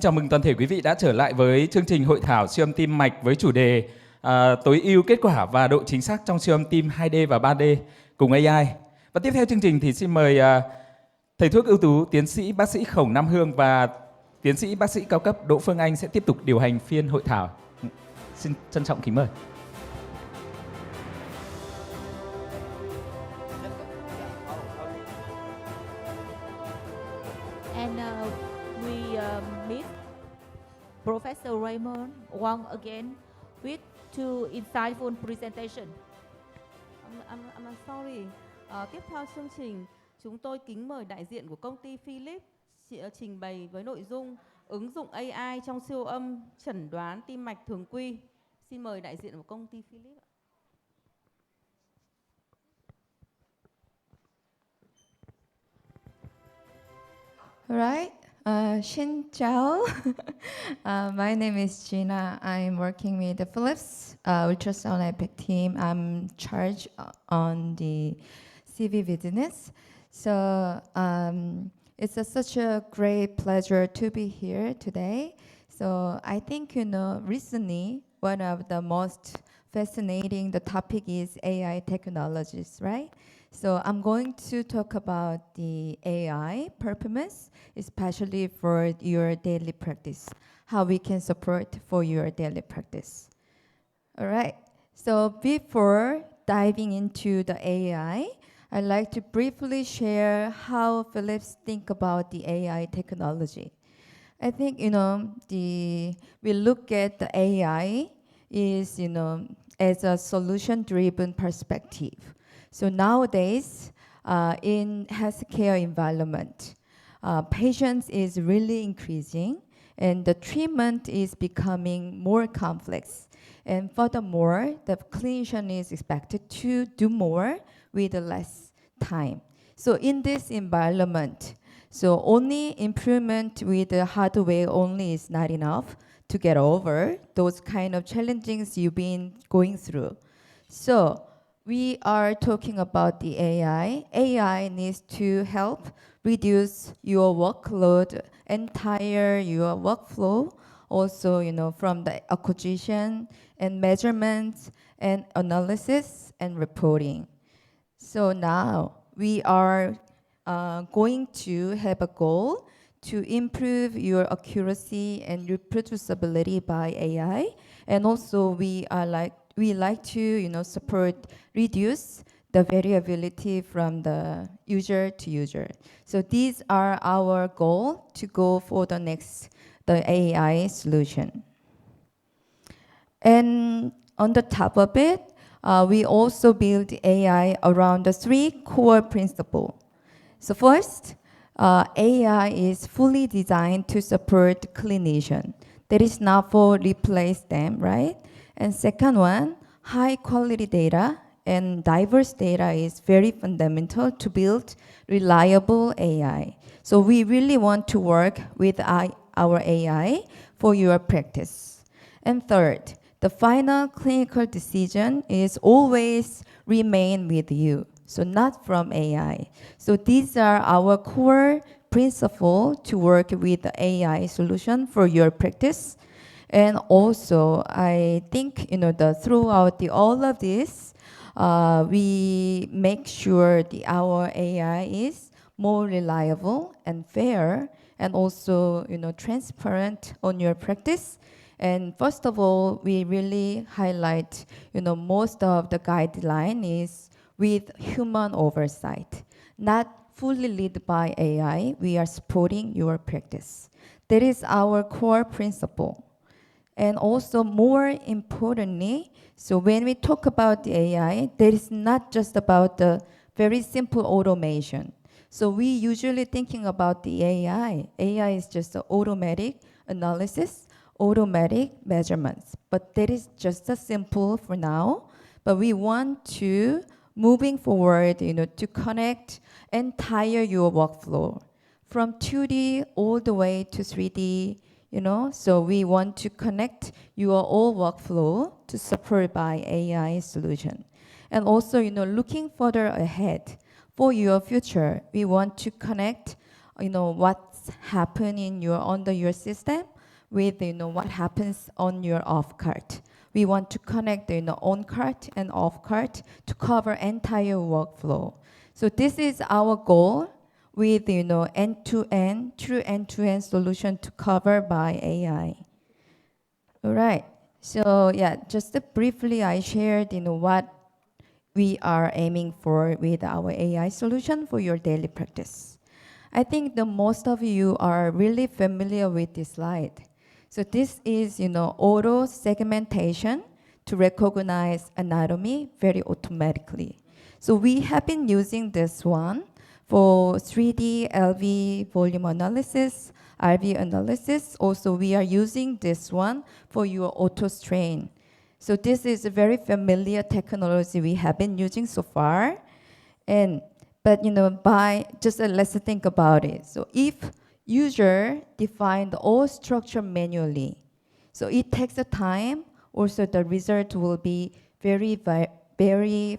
Chào mừng toàn thể quý vị đã trở lại với chương trình hội thảo siêu âm tim mạch với chủ đề tối ưu kết quả và độ chính xác trong siêu âm tim 2D và 3D cùng AI. Và tiếp theo chương trình thì xin mời thầy thuốc ưu tú tiến sĩ bác sĩ Khổng Nam Hương và tiến sĩ bác sĩ cao cấp Đỗ Phương Anh sẽ tiếp tục điều hành phiên hội thảo. Xin trân trọng kính mời. And we meet Professor Raymond Wong again with two insightful presentation. I'm sorry. Tiếp theo chương trình, chúng tôi kính mời đại diện của công ty Philips trình bày với nội dung ứng dụng AI trong siêu âm chẩn đoán tim mạch thường quy. Xin mời đại diện của công ty Philips. Right. Xin chào. My name is Gina. I'm working with the Philips ultrasound epic team. I'm charged on the CV business. So it's such a great pleasure to be here today. So I think, recently, one of the most fascinating the topic is AI technologies, right? So I'm going to talk about the AI performance, especially for your daily practice, how we can support for your daily practice. All right, so before diving into the AI, I'd like to briefly share how Philips think about the AI technology. I think, we look at the AI is, as a solution-driven perspective. So nowadays, in healthcare environment, patients is really increasing, and the treatment is becoming more complex. And furthermore, the clinician is expected to do more with less time. So in this environment, so only improvement with the hardware only is not enough to get over those kind of challenges you've been going through. So we are talking about the AI. AI needs to help reduce your workload, entire your workflow, also, from the acquisition and measurements and analysis and reporting. So now we are going to have a goal to improve your accuracy and reproducibility by AI, and also we like to support reduce the variability from the user to user. So these are our goal to go for the AI solution. And on the top of it, we also build AI around the three core principles. So first, AI is fully designed to support clinician. That is not for replace them, right? And second one, high quality data and diverse data is very fundamental to build reliable AI. So we really want to work with our AI for your practice. And third, the final clinical decision is always remain with you, so not from AI. So these are our core principles to work with the AI solution for your practice. And also, I think, throughout all of this, we make sure our AI is more reliable and fair, and also, transparent on your practice. And first of all, we really highlight, most of the guideline is with human oversight, not fully led by AI. We are supporting your practice. That is our core principle. And also, more importantly, so when we talk about the AI, that is not just about the very simple automation. So we usually thinking about the AI. AI is just the automatic analysis, automatic measurements. But that is just a simple for now. But we want to, moving forward, to connect entire your workflow from 2D all the way to 3D. So we want to connect your all workflow to support by AI solution. And also, looking further ahead for your future, we want to connect, what what's happening under your system with what happens on your off cart. We want to connect the on cart and off cart to cover entire workflow. So this is our goal with end-to-end, true end-to-end solution to cover by AI. All right. So yeah, just briefly, I shared what we are aiming for with our AI solution for your daily practice. I think the most of you are really familiar with this slide. So this is, auto segmentation to recognize anatomy very automatically. So we have been using this one for 3D LV volume analysis, RV analysis. Also, we are using this one for your auto strain. So this is a very familiar technology we have been using so far. But let's think about it. So if user defined all structure manually, so it takes a time. Also, the result will be very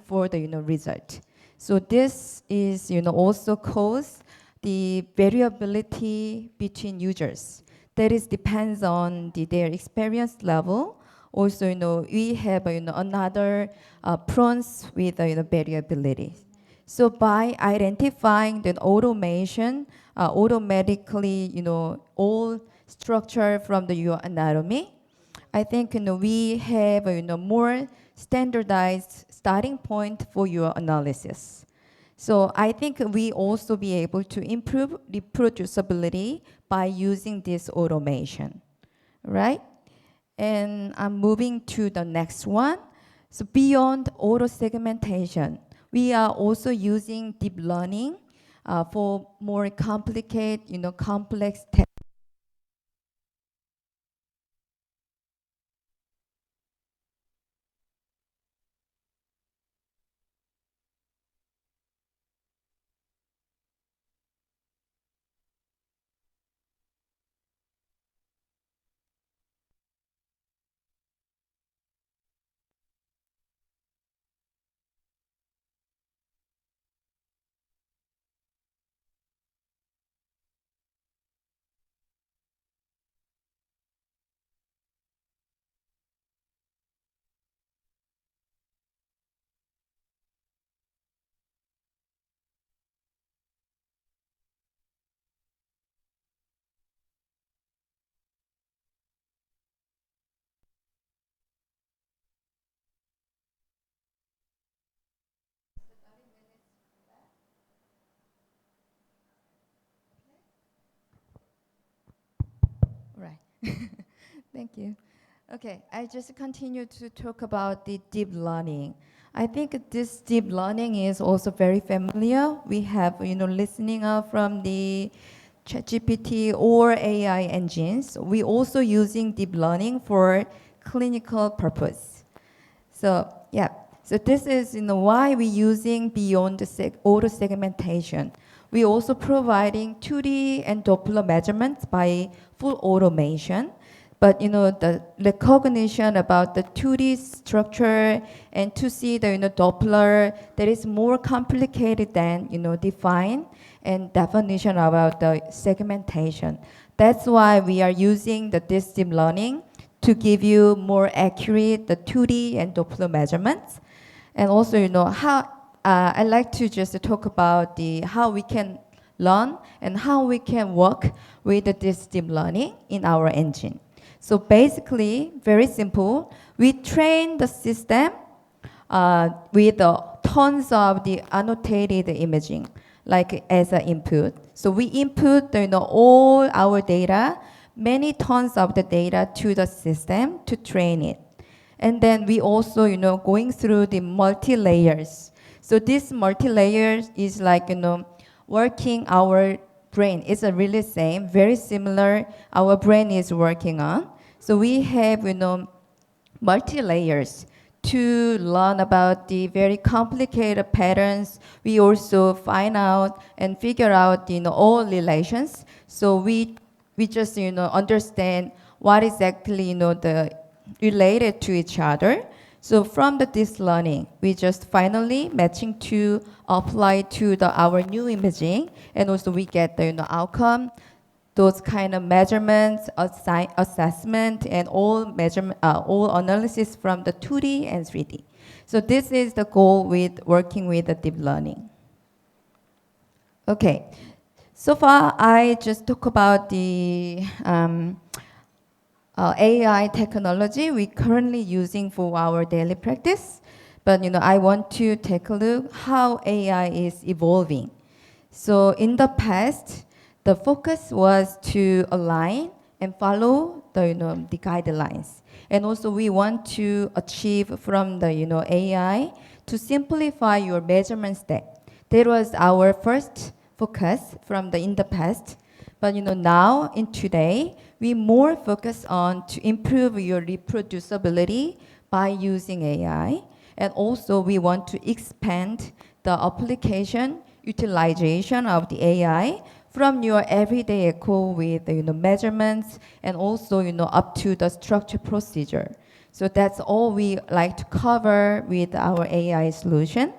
for the result. So this is also cause the variability between users. That is depends on their experience level. Also, we have another prawns with variability. So by identifying the automation, automatically, all structure from your anatomy, I think we have more standardized starting point for your analysis. So I think we also be able to improve reproducibility by using this automation, right? And I'm moving to the next one. So beyond auto segmentation, we are also using deep learning for more complicated, complex tests. Right. Thank you. Okay, I just continue to talk about the deep learning. I think this deep learning is also very familiar. We have, listening from the ChatGPT or AI engines. We also using deep learning for clinical purpose. So yeah, so this is why we using beyond the auto segmentation. We also providing 2D and Doppler measurements by full automation. But the recognition about the 2D structure and to see the Doppler, that is more complicated than define and definition about the segmentation. That's why we are using this deep learning to give you more accurate the 2D and Doppler measurements. And also how I like to just talk about how we can learn and how we can work with this deep learning in our engine. So basically, very simple. We train the system with tons of the annotated imaging, like as an input. So we input all our data, many tons of the data to the system to train it. And then we also, going through the multi-layers. So this multi-layers is like, working our brain. It's really same, very similar. Our brain is working on. So we have, multi-layers to learn about the very complicated patterns. We also find out and figure out, all relations. So we just, understand what exactly, the related to each other. So from this learning, we just finally matching to apply to our new imaging, and also we get the outcome those kind of measurements, assessment, and all measurement, all analysis from the 2D and 3D. So this is the goal with working with the deep learning. Okay, so far I just talk about the AI technology we currently using for our daily practice, but I want to take a look how AI is evolving. So in the past, the focus was to align and follow the guidelines, and also we want to achieve from the AI to simplify your measurement step. That was our first focus in the past. But now in today, we more focus on to improve your reproducibility by using AI. And also we want to expand the application utilization of the AI from your everyday echo with measurements and also up to the structure procedure. So that's all we like to cover with our AI solution.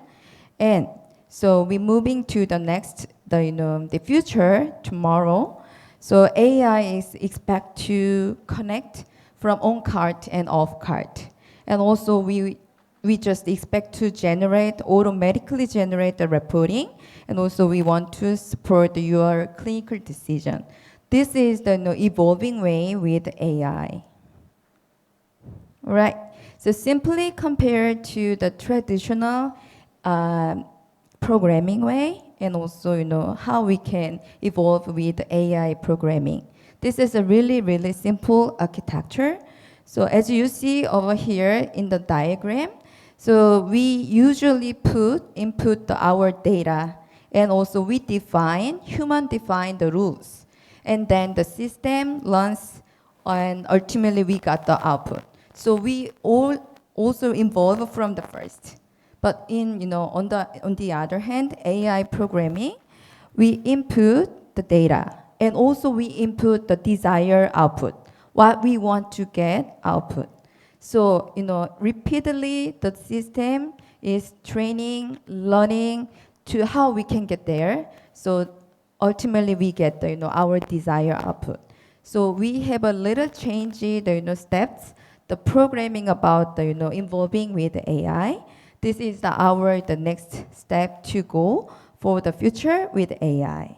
And so we're moving to the next, the future tomorrow. So AI is expected to connect from on cart and off cart. And also we just expect to automatically generate the reporting. And also we want to support your clinical decision. This is the evolving way with AI. All right. So simply compared to the traditional programming way, and also how we can evolve with AI programming. This is a really, really simple architecture. So as you see over here in the diagram, so we usually input our data, and also we human define the rules. And then the system learns, and ultimately we got the output. So we all also involve from the first. But on the other hand, AI programming, we input the data, and also we input the desired output, what we want to get output. So repeatedly the system is training, learning to how we can get there. So ultimately we get our desired output. So we have a little change steps, the programming about involving with AI. This is the next step to go for the future with AI.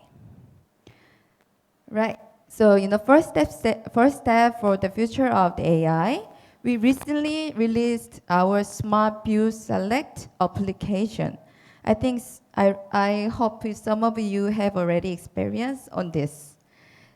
Right. So first step for the future of the AI, we recently released our Smart View Select application. I hope some of you have already experienced on this.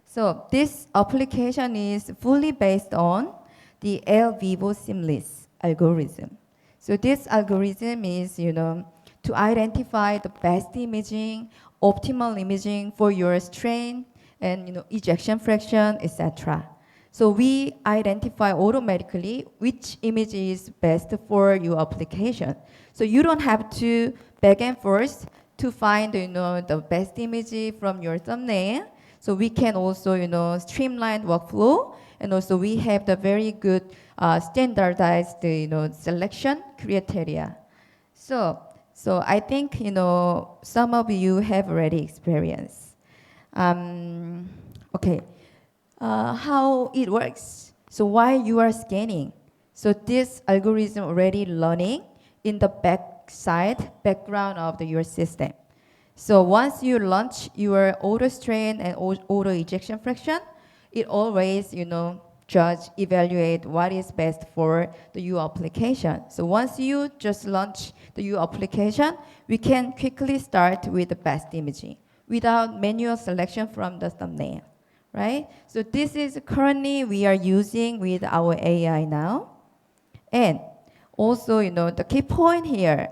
So this application is fully based on the El Vivo Seamless algorithm. So this algorithm is, to identify the best imaging, optimal imaging for your strain, and ejection fraction, etc. So we identify automatically which image is best for your application. So you don't have to back and forth to find the best image from your thumbnail. So we can also streamline workflow, and also we have the very good standardized selection criteria. So I think some of you have already experienced. Okay, how it works. So while you are scanning, so this algorithm already learning in the background of your system. So once you launch your auto strain and auto ejection fraction, it always evaluate what is best for the U application. So once you just launch the U application, we can quickly start with the best imaging without manual selection from the thumbnail, right? So this is currently we are using with our AI now. And also, the key point here.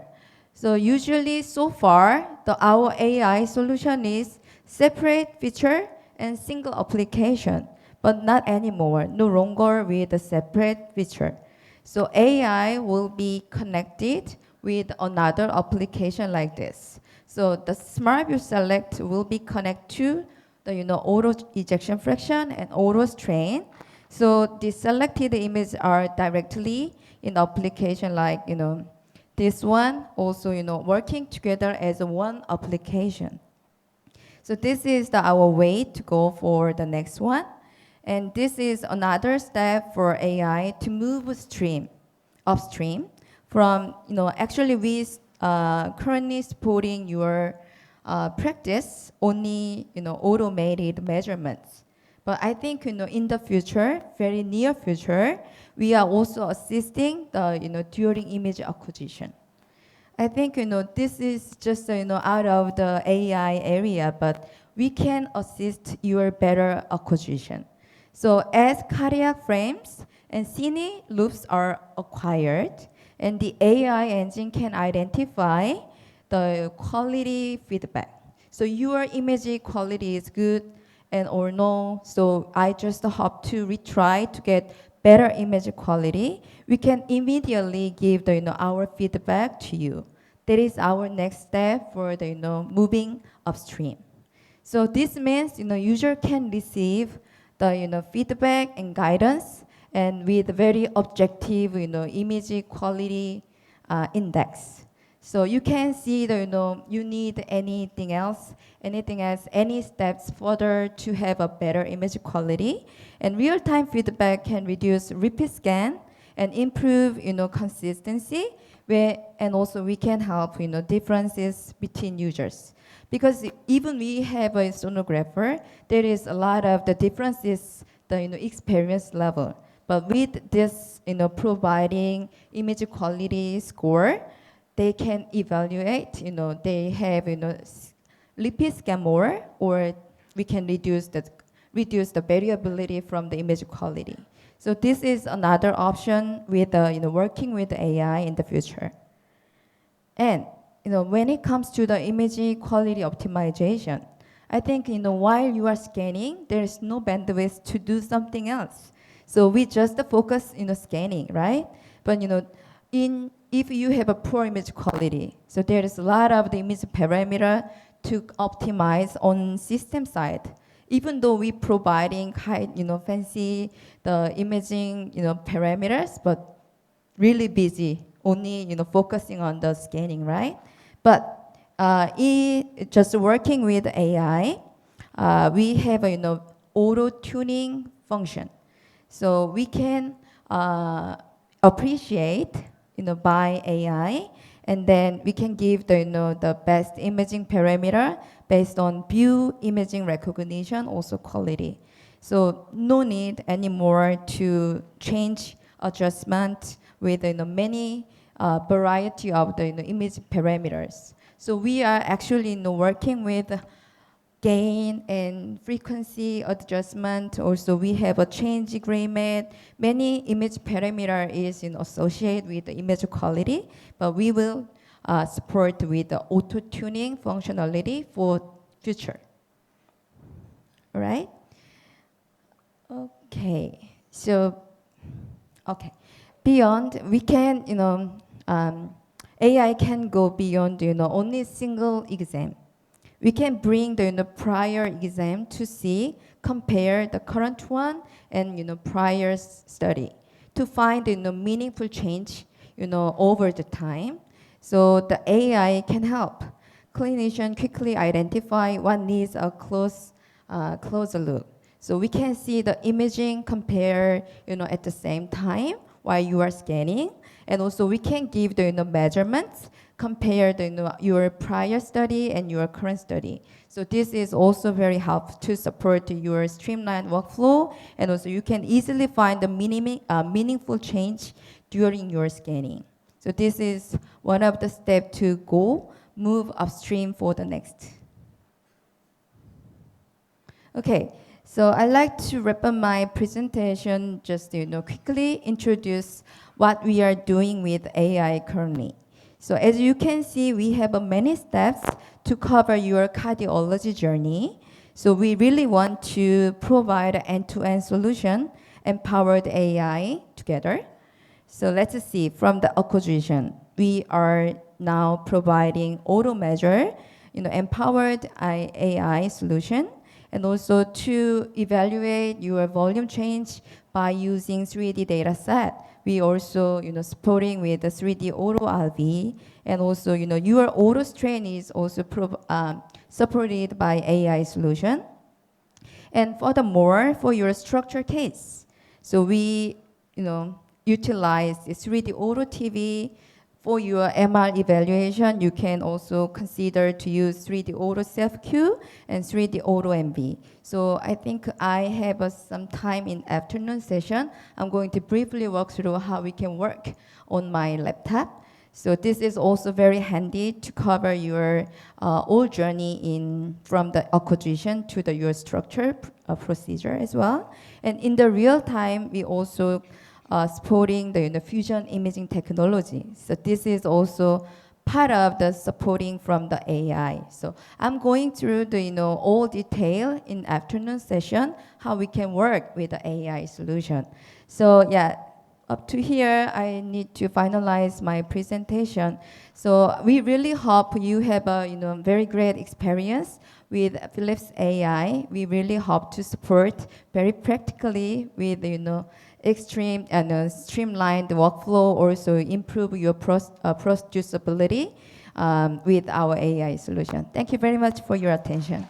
So usually so far, our AI solution is separate feature and single application, but not anymore, no longer with a separate feature. So AI will be connected with another application like this. So the Smart View Select will be connected to the auto ejection fraction and auto strain. So the selected images are directly in application like this one, also working together as one application. So this is our way to go for the next one. And this is another step for AI to move upstream from, actually we currently supporting your practice only, automated measurements. But I think, in the future, very near future, we are also assisting the, during image acquisition. I think, this is just, out of the AI area, but we can assist your better acquisition. So as cardiac frames and cine loops are acquired, and the AI engine can identify the quality feedback. So your image quality is good and or no, so I just hope to retry to get better image quality. We can immediately give the, our feedback to you. That is our next step for the, moving upstream. So this means, user can receive the, feedback and guidance, and with very objective, image quality index. So you can see the, you need anything else, any steps further to have a better image quality. And real-time feedback can reduce repeat scan and improve, consistency, and also we can help, differences between users. Because even we have a sonographer, there is a lot of the differences, the, experience level. But with this, providing image quality score, they can evaluate, they have, repeat scan more, or we can reduce the variability from the image quality. So this is another option with, working with AI in the future. And, when it comes to the image quality optimization, I think, while you are scanning, there is no bandwidth to do something else. So we just focus, scanning, right? But, if you have a poor image quality, so there is a lot of the image parameter to optimize on system side. Even though we providing high, fancy the imaging, parameters, but really busy, only, focusing on the scanning, right? But just working with AI, we have a, auto tuning function. So we can appreciate, by AI, and then we can give the, the best imaging parameter based on view imaging recognition, also quality. So no need anymore to change adjustment with, many variety of the, image parameters. So we are actually, working with gain and frequency adjustment. Also, we have a change gray mat. Many image parameter is, associated with the image quality, but we will support with the auto tuning functionality for future. All right. Okay. So, okay. Beyond, we can, AI can go beyond, only single exam. We can bring the, prior exam to see, compare the current one and, prior study to find, meaningful change, over the time. So the AI can help clinician quickly identify what needs a closer look. So we can see the imaging compare, at the same time while you are scanning. And also we can give the, measurements, compare the, your prior study and your current study. So this is also very helpful to support your streamlined workflow, and also you can easily find the meaningful change during your scanning. So this is one of the steps to move upstream for the next. Okay, so I'd like to wrap up my presentation, just quickly introduce what we are doing with AI currently. So as you can see, we have many steps to cover your cardiology journey. So we really want to provide an end-to-end solution, empowered AI together. So let's see, from the acquisition, we are now providing auto measure, empowered AI solution. And also to evaluate your volume change by using 3D data set. We also, supporting with the 3D auto RV, and also, your auto strain is also supported by AI solution. And furthermore, for your structure case, so we, utilize the 3D auto TV for your MR evaluation. You can also consider to use 3D auto self-Q and 3D auto MV. So I think I have some time in afternoon session. I'm going to briefly walk through how we can work on my laptop. So this is also very handy to cover your whole journey from the acquisition to your structure procedure as well. And in the real time, we also supporting the fusion imaging technology. So this is also part of the supporting from the AI. So I'm going through the all detail in afternoon session how we can work with the AI solution. So yeah. Up to here, I need to finalize my presentation. So we really hope you have a very great experience with Philips AI. We really hope to support very practically with extreme and streamlined workflow, also improve your producibility with our AI solution. Thank you very much for your attention.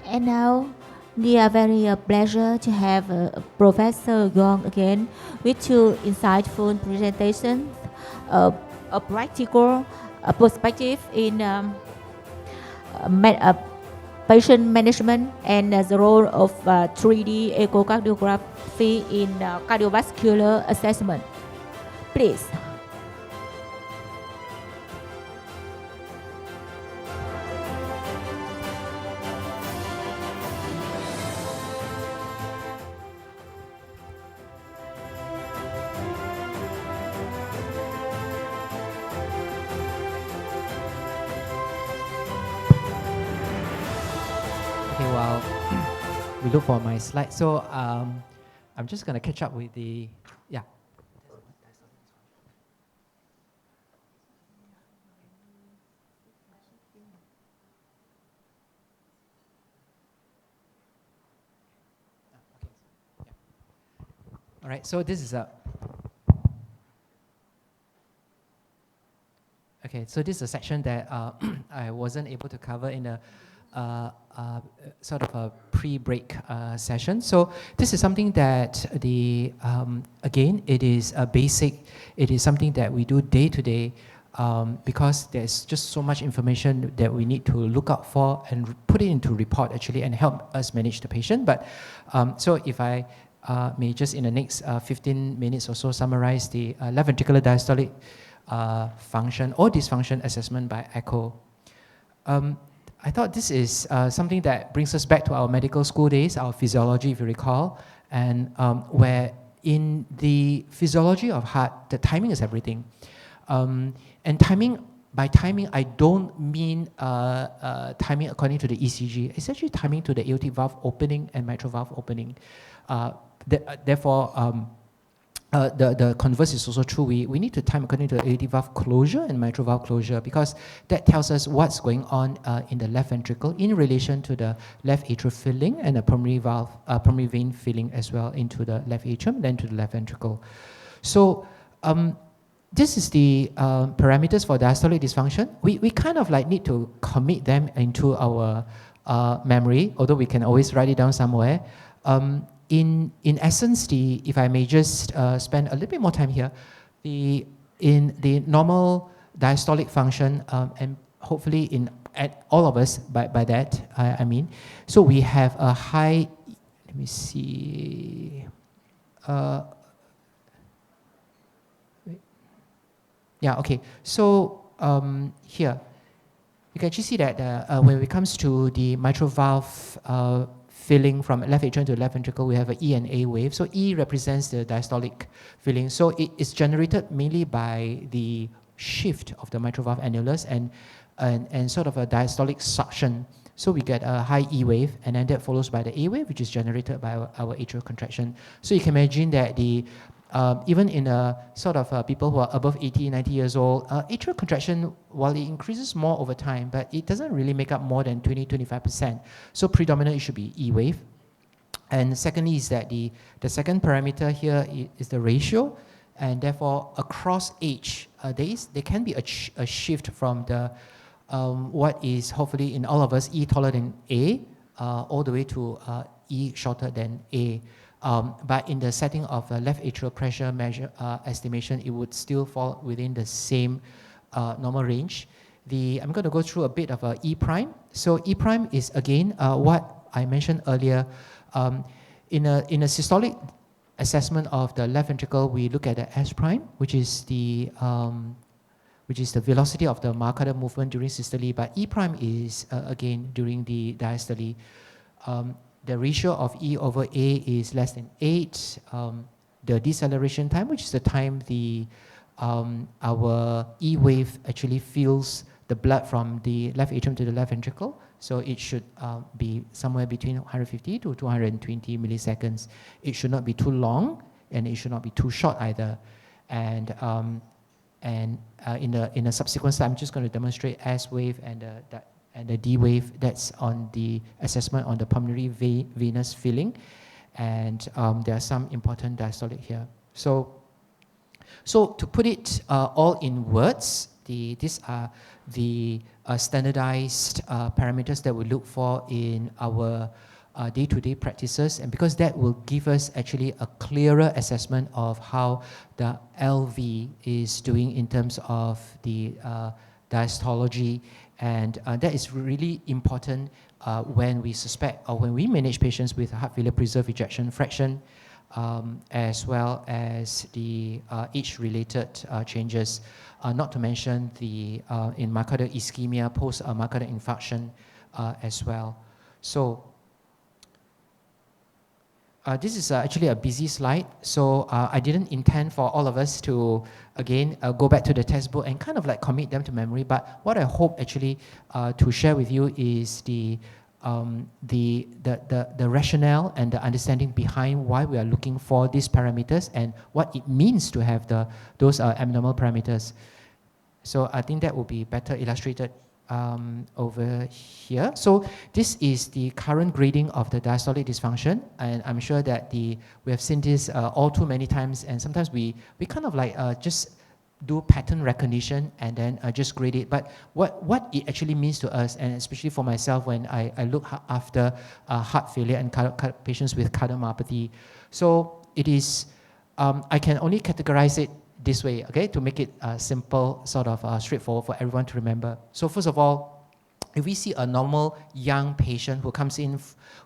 And now, we are very pleasure to have Professor Wong again with two insightful presentations, a practical perspective in patient management and the role of 3D echocardiography in cardiovascular assessment. Please. While we look for my slide. So I'm just going to catch up with the, yeah. All right, so this is a, okay, so this is a section that I wasn't able to cover in a sort of a pre-break session. So this is something that again, it is a basic, it is something that we do day to day because there's just so much information that we need to look out for and put it into report actually and help us manage the patient. But so if I may just in the next 15 minutes or so summarize the left ventricular diastolic function or dysfunction assessment by echo. I thought this is something that brings us back to our medical school days, our physiology, if you recall, and where in the physiology of heart, the timing is everything. And timing, by timing, I don't mean timing according to the ECG. It's actually timing to the aortic valve opening and mitral valve opening. Therefore, the converse is also true. We need to time according to the aortic valve closure and mitral valve closure because that tells us what's going on in the left ventricle in relation to the left atrial filling and the pulmonary vein filling as well into the left atrium, then to the left ventricle. So this is the parameters for diastolic dysfunction. We kind of like need to commit them into our memory, although we can always write it down somewhere. In essence, if I may just spend a little bit more time here, in the normal diastolic function, and hopefully at all of us by that, I mean, so we have a high, let me see, yeah, okay, so here, you can actually see that when it comes to the mitral valve filling from left atrium to left ventricle, we have an E and A wave. So E represents the diastolic filling. So it is generated mainly by the shift of the mitral valve annulus and sort of a diastolic suction So we get a high E wave, and then that follows by the A wave, which is generated by our atrial contraction. So you can imagine that even in a sort of people who are above 80, 90 years old, atrial contraction, while it increases more over time, but it doesn't really make up more than 20-25%. So predominant, it should be E wave. And secondly is that the second parameter here is the ratio, and therefore across age, there can be a shift from the what is hopefully in all of us E taller than A, all the way to E shorter than A. But in the setting of left atrial pressure measure estimation, it would still fall within the same normal range. I'm going to go through a bit of E prime. So E prime is again what I mentioned earlier. In a systolic assessment of the left ventricle, we look at the S prime, which is the velocity of the myocardial movement during systole, but E prime is again during the diastole. The ratio of E over A is less than 8. The deceleration time, which is the time our E wave actually fills the blood from the left atrium to the left ventricle. So it should be somewhere between 150 to 220 milliseconds. It should not be too long, and it should not be too short either. And in a subsequent slide, I'm just going to demonstrate S wave and the D wave. That's on the assessment on the pulmonary venous filling. And there are some important diastolic here. So to put it all in words, these are the standardized parameters that we look for in our day-to-day practices, and because that will give us actually a clearer assessment of how the LV is doing in terms of the diastology, and that is really important when we suspect or when we manage patients with heart failure preserved ejection fraction, as well as the age-related changes, not to mention the in myocardial ischemia, post-myocardial infarction as well. So this is actually a busy slide, so I didn't intend for all of us to, again, go back to the textbook and kind of like commit them to memory, but what I hope actually to share with you is the rationale and the understanding behind why we are looking for these parameters and what it means to have those abnormal parameters. So I think that will be better illustrated over here. So this is the current grading of the diastolic dysfunction, and I'm sure that we have seen this all too many times, and sometimes we kind of like just do pattern recognition and then just grade it. But what it actually means to us, and especially for myself when I look after heart failure and patients with cardiomyopathy, so it is, I can only categorize it this way, okay, to make it simple, sort of straightforward for everyone to remember. So first of all, if we see a normal young patient who comes in,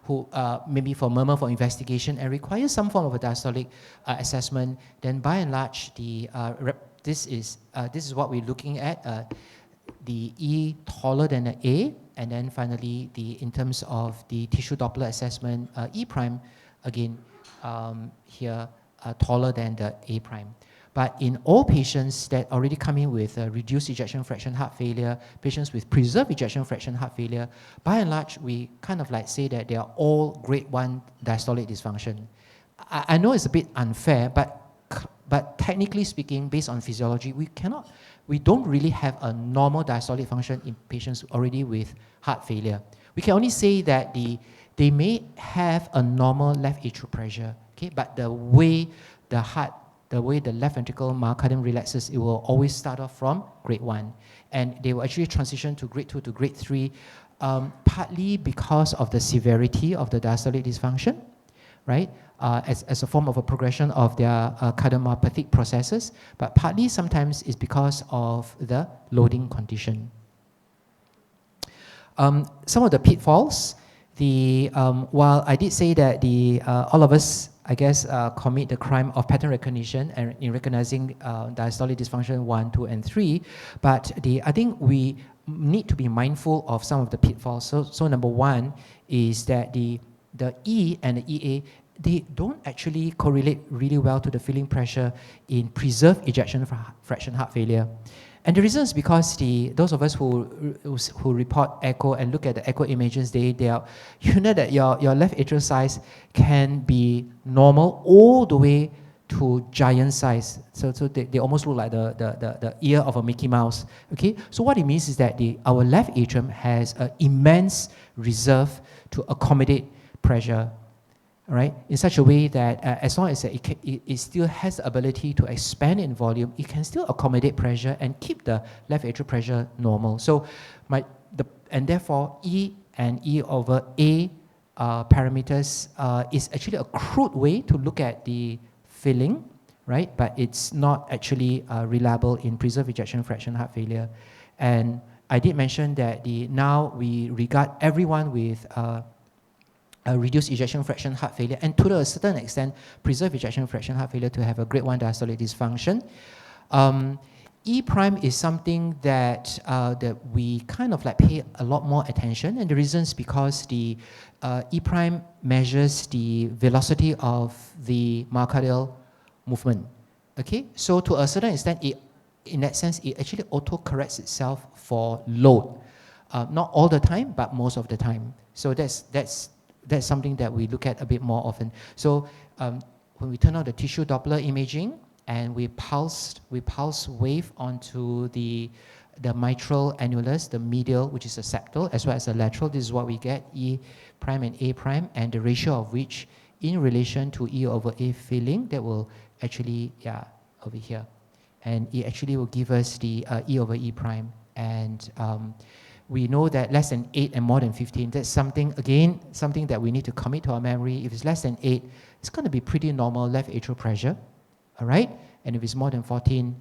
who maybe for murmur for investigation and requires some form of a diastolic assessment, then by and large, this is what we're looking at, the E taller than the A, and then finally, in terms of the tissue Doppler assessment, E prime, again, here, taller than the A prime. But in all patients that already come in with reduced ejection fraction heart failure, patients with preserved ejection fraction heart failure, by and large, we kind of like say that they are all grade 1 diastolic dysfunction. I know it's a bit unfair, but technically speaking, based on physiology, we don't really have a normal diastolic function in patients already with heart failure. We can only say that they may have a normal left atrial pressure, okay, but the way the left ventricle myocardium relaxes, it will always start off from grade 1. And they will actually transition to grade 2 to grade 3, partly because of the severity of the diastolic dysfunction, right? As a form of a progression of their cardiomyopathic processes, but partly sometimes it's because of the loading condition. Some of the pitfalls, while I did say that all of us, I guess, commit the crime of pattern recognition and in recognizing diastolic dysfunction 1, 2, and 3, but I think we need to be mindful of some of the pitfalls. So number one is that the E and the EA, they don't actually correlate really well to the filling pressure in preserved ejection fraction heart failure. And the reason is because those of us who report echo and look at the echo images, you know that your left atrial size can be normal all the way to giant size. So they almost look like the ear of a Mickey Mouse. Okay? So what it means is that our left atrium has an immense reserve to accommodate pressure, right? In such a way that as long as it still has the ability to expand in volume, it can still accommodate pressure and keep the left atrial pressure normal. So and therefore E and E over A parameters is actually a crude way to look at the filling, right? But it's not actually reliable in preserved ejection fraction heart failure. And I did mention that now we regard everyone with a reduced ejection fraction heart failure, and to a certain extent, preserved ejection fraction heart failure to have a grade 1 diastolic dysfunction. E prime is something that we kind of like pay a lot more attention, and the reason is because the E prime measures the velocity of the myocardial movement. Okay, so to a certain extent, in that sense, it actually auto-corrects itself for load. Not all the time, but most of the time. So that's something that we look at a bit more often. So when we turn on the tissue Doppler imaging and we pulse wave onto the mitral annulus, the medial, which is a septal, as well as the lateral, this is what we get, E prime and A prime, and the ratio of which in relation to E over A filling, that will actually, over here. And it actually will give us the E over E prime. And we know that less than 8 and more than 15, that's something that we need to commit to our memory. If it's less than 8, it's going to be pretty normal left atrial pressure, all right? And if it's more than 14,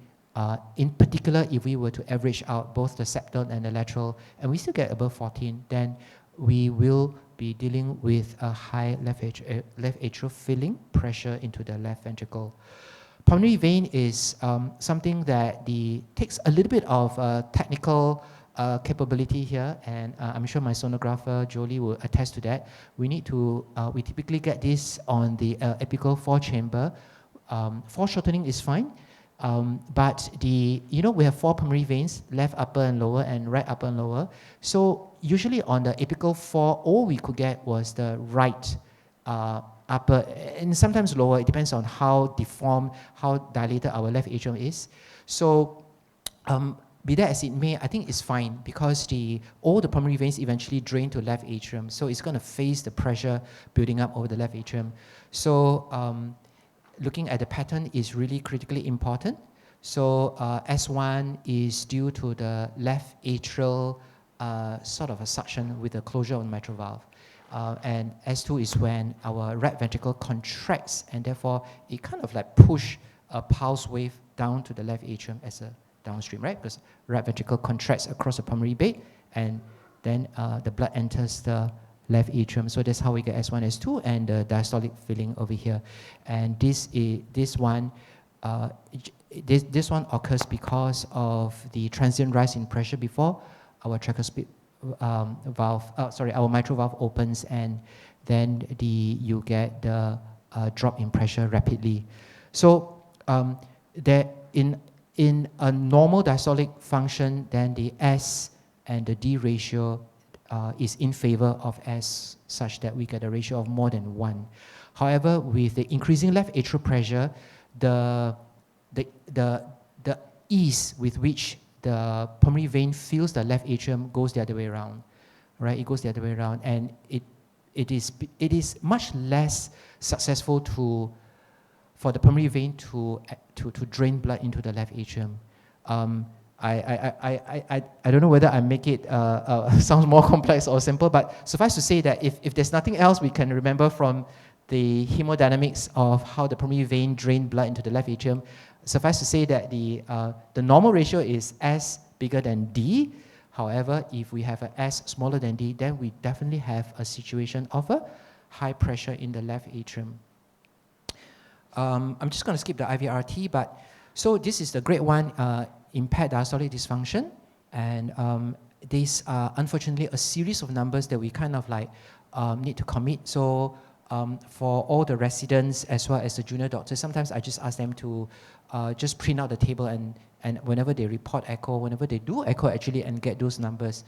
in particular, if we were to average out both the septal and the lateral, and we still get above 14, then we will be dealing with a high left atrial filling pressure into the left ventricle. Pulmonary vein is something that takes a little bit of technical capability here, and I'm sure my sonographer Jolie will attest to that. We typically get this on the apical 4-chamber. Foreshortening is fine, but we have 4 pulmonary veins, left upper and lower and right upper and lower. So usually on the apical 4, all we could get was the right upper, and sometimes lower. It depends on how deformed, how dilated our left atrium is. So be that as it may, I think it's fine because all the pulmonary veins eventually drain to left atrium. So it's going to face the pressure building up over the left atrium. So looking at the pattern is really critically important. So S1 is due to the left atrial sort of a suction with the closure of the mitral valve. And S2 is when our right ventricle contracts, and therefore it kind of like push a pulse wave down to the left atrium as a downstream, right? Because right ventricle contracts across the pulmonary bed, and then the blood enters the left atrium. So that's how we get S1, S2, and the diastolic filling over here. And this one occurs because of the transient rise in pressure before our tricuspid our mitral valve opens, and then you get the drop in pressure rapidly. So in a normal diastolic function, then the S and the D ratio is in favor of S, such that we get a ratio of more than 1. However, with the increasing left atrial pressure, the ease with which the pulmonary vein fills the left atrium goes the other way around, right? It goes the other way around, and it is much less successful for the pulmonary vein to drain blood into the left atrium. I don't know whether I make it sounds more complex or simple, but suffice to say that if there's nothing else we can remember from the hemodynamics of how the pulmonary vein drain blood into the left atrium, suffice to say that the normal ratio is S bigger than D. However, if we have an S smaller than D, then we definitely have a situation of a high pressure in the left atrium. I'm just going to skip the IVRT, but so this is the grade 1 impaired diastolic dysfunction, and these are unfortunately a series of numbers that we kind of like need to commit. So for all the residents as well as the junior doctors, sometimes I just ask them to just print out the table and whenever they report echo, whenever they do echo actually and get those numbers.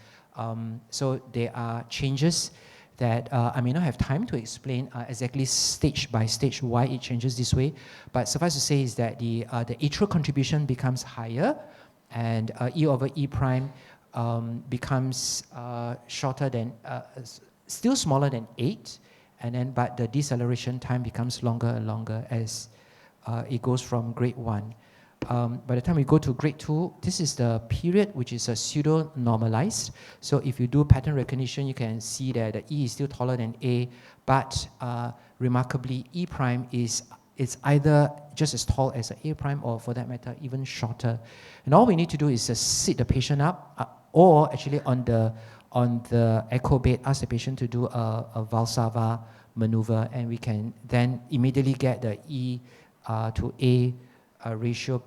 So there are changes that I may not have time to explain exactly stage by stage why it changes this way, but suffice to say is that the atrial contribution becomes higher, and E over E prime becomes shorter than, still smaller than 8, and then but the deceleration time becomes longer and longer as it goes from grade 1. By the time we go to grade 2, this is the period which is a pseudo-normalized. So if you do pattern recognition, you can see that the E is still taller than A, but remarkably, E prime is either just as tall as A prime, or for that matter, even shorter. And all we need to do is just sit the patient up, or actually on the echo bed, ask the patient to do a Valsalva maneuver, and we can then immediately get the E to A ratio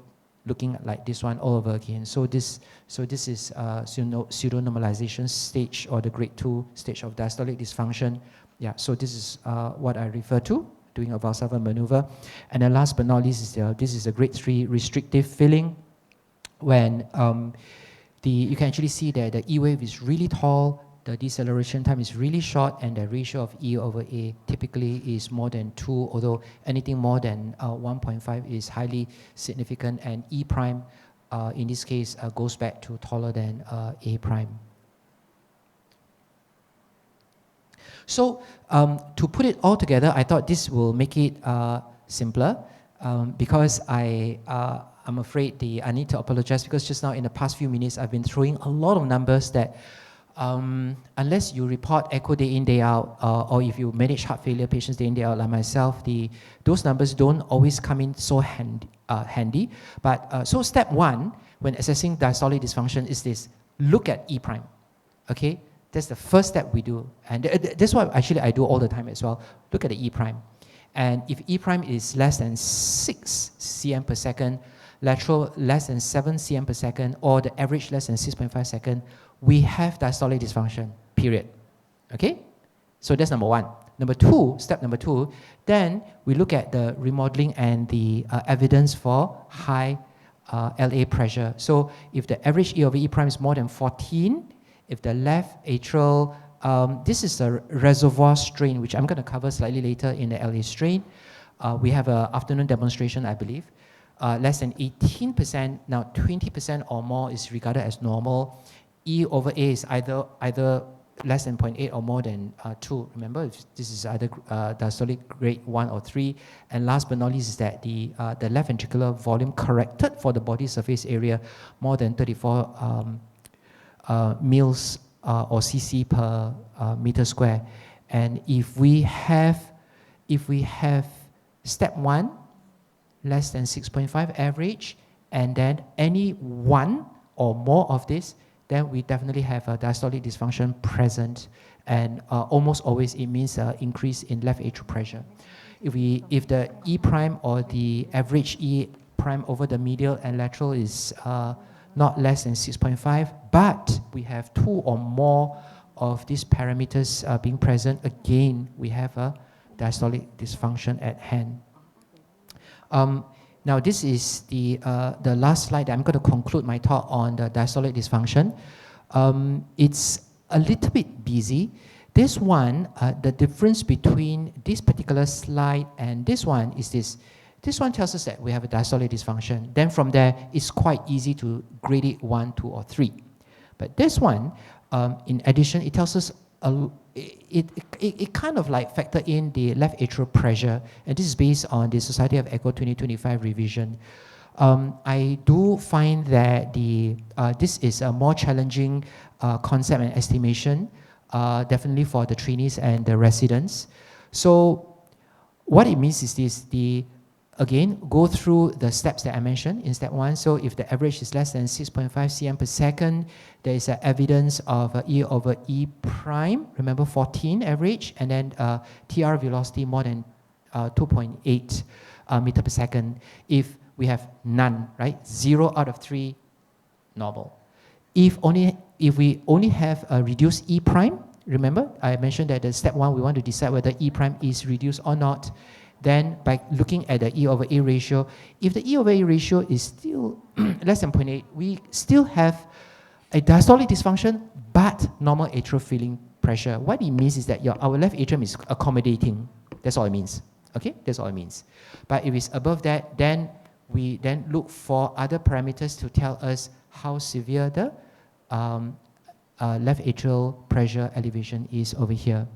looking like this one all over again. So this is pseudo-normalization stage, or the grade 2 stage of diastolic dysfunction. Yeah, so this is what I refer to, doing a Valsalva maneuver. And then last but not least, this is a grade 3 restrictive filling, when you can actually see that the E wave is really tall, the deceleration time is really short, and the ratio of E over A typically is more than 2, although anything more than 1.5 is highly significant, and E prime in this case goes back to taller than A prime. So to put it all together, I thought this will make it simpler, because I'm afraid I need to apologize, because just now in the past few minutes I've been throwing a lot of numbers that unless you report echo day in, day out, or if you manage heart failure patients day in, day out like myself, those numbers don't always come in so handy. But so step 1 when assessing diastolic dysfunction is this: look at E prime. Okay, that's the first step we do, and that's what actually I do all the time as well. Look at the E prime, and if E prime is less than 6 cm per second, lateral less than 7 cm per second, or the average less than 6.5 second, we have diastolic dysfunction, period. Okay? So that's number 1. Number 2, step number 2, then we look at the remodeling and the evidence for high LA pressure. So if the average E over E prime is more than 14, if the left atrial, this is a reservoir strain, which I'm going to cover slightly later in the LA strain. We have an afternoon demonstration, I believe. Less than 18%, now 20% or more is regarded as normal. E over A is either less than 0.8 or more than 2. Remember, this is either diastolic grade 1 or 3. And last but not least is that the left ventricular volume corrected for the body surface area more than 34 mils or cc per meter square. And if we have step 1, less than 6.5 average, and then any 1 or more of this, then we definitely have a diastolic dysfunction present, and almost always it means an increase in left atrial pressure. If the E prime or the average E prime over the medial and lateral is not less than 6.5, but we have 2 or more of these parameters being present, again we have a diastolic dysfunction at hand. Now this is the last slide that I'm going to conclude my talk on the diastolic dysfunction. It's a little bit busy. This one, the difference between this particular slide and this one is this. This one tells us that we have a diastolic dysfunction. Then from there, it's quite easy to grade it 1, 2, or 3. But this one, in addition, it tells us it kind of like factor in the left atrial pressure, and this is based on the Society of Echo 2025 revision. I do find that this is a more challenging concept and estimation, definitely for the trainees and the residents. So what it means is this: again, go through the steps that I mentioned in step 1. So if the average is less than 6.5 cm per second, there is evidence of E over E prime, remember 14 average, and then TR velocity more than 2.8 meter per second. If we have none, right, 0 out of 3, normal. If we only have a reduced E prime, remember I mentioned that the step 1 we want to decide whether E prime is reduced or not, then by looking at the E/A ratio, if the E/A ratio is still less than 0.8, we still have a diastolic dysfunction, but normal atrial filling pressure. What it means is that our left atrium is accommodating. That's all it means. Okay, that's all it means. But if it's above that, then we then look for other parameters to tell us how severe the left atrial pressure elevation is over here.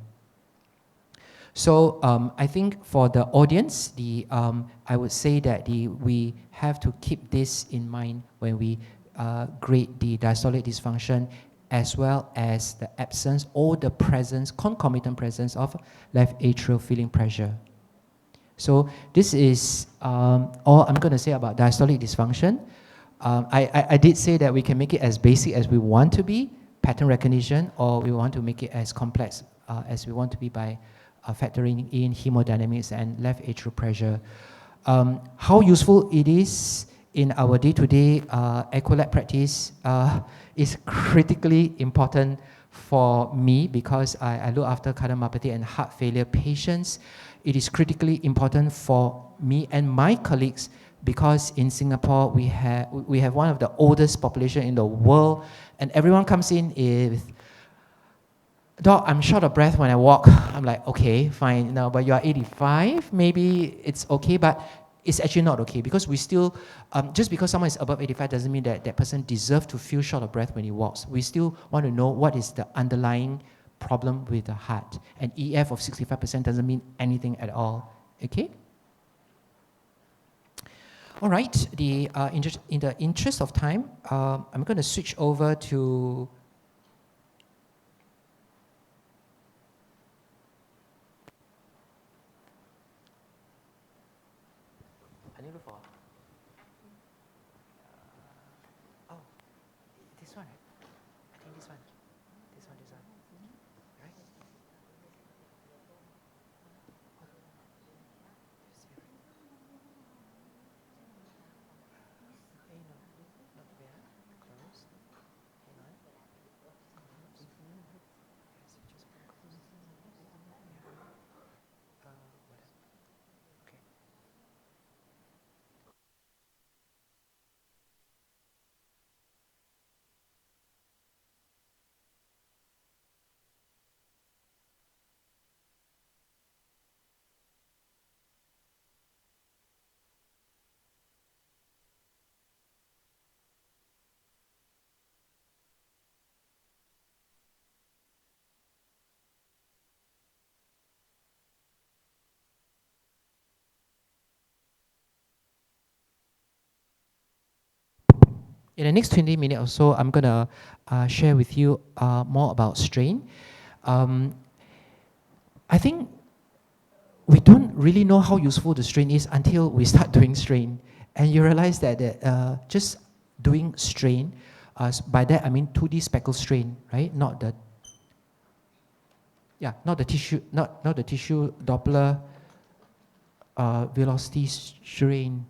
So I think for the audience, I would say that we have to keep this in mind when we grade the diastolic dysfunction, as well as the absence or the presence, concomitant presence of left atrial filling pressure. So this is all I'm going to say about diastolic dysfunction. I did say that we can make it as basic as we want to be, pattern recognition, or we want to make it as complex as we want to be by factoring in hemodynamics and left atrial pressure. How useful it is in our day-to-day echo lab practice is critically important for me because I look after cardiomyopathy and heart failure patients. It is critically important for me and my colleagues because in Singapore we have one of the oldest population in the world, and everyone comes in with, "Doc, I'm short of breath when I walk." I'm like, okay, fine, no, but you're 85, maybe it's okay, but it's actually not okay because we still, just because someone is above 85 doesn't mean that that person deserves to feel short of breath when he walks. We still want to know what is the underlying problem with the heart. And EF of 65% doesn't mean anything at all, okay? All right, in the interest of time, I'm going to switch over to this one. I think this one. This one. Right? In the next 20 minutes or so, I'm going to share with you more about strain. I think we don't really know how useful the strain is until we start doing strain. And you realize that just doing strain, by that I mean 2D speckle strain, right? Not the tissue, not the tissue Doppler velocity strain.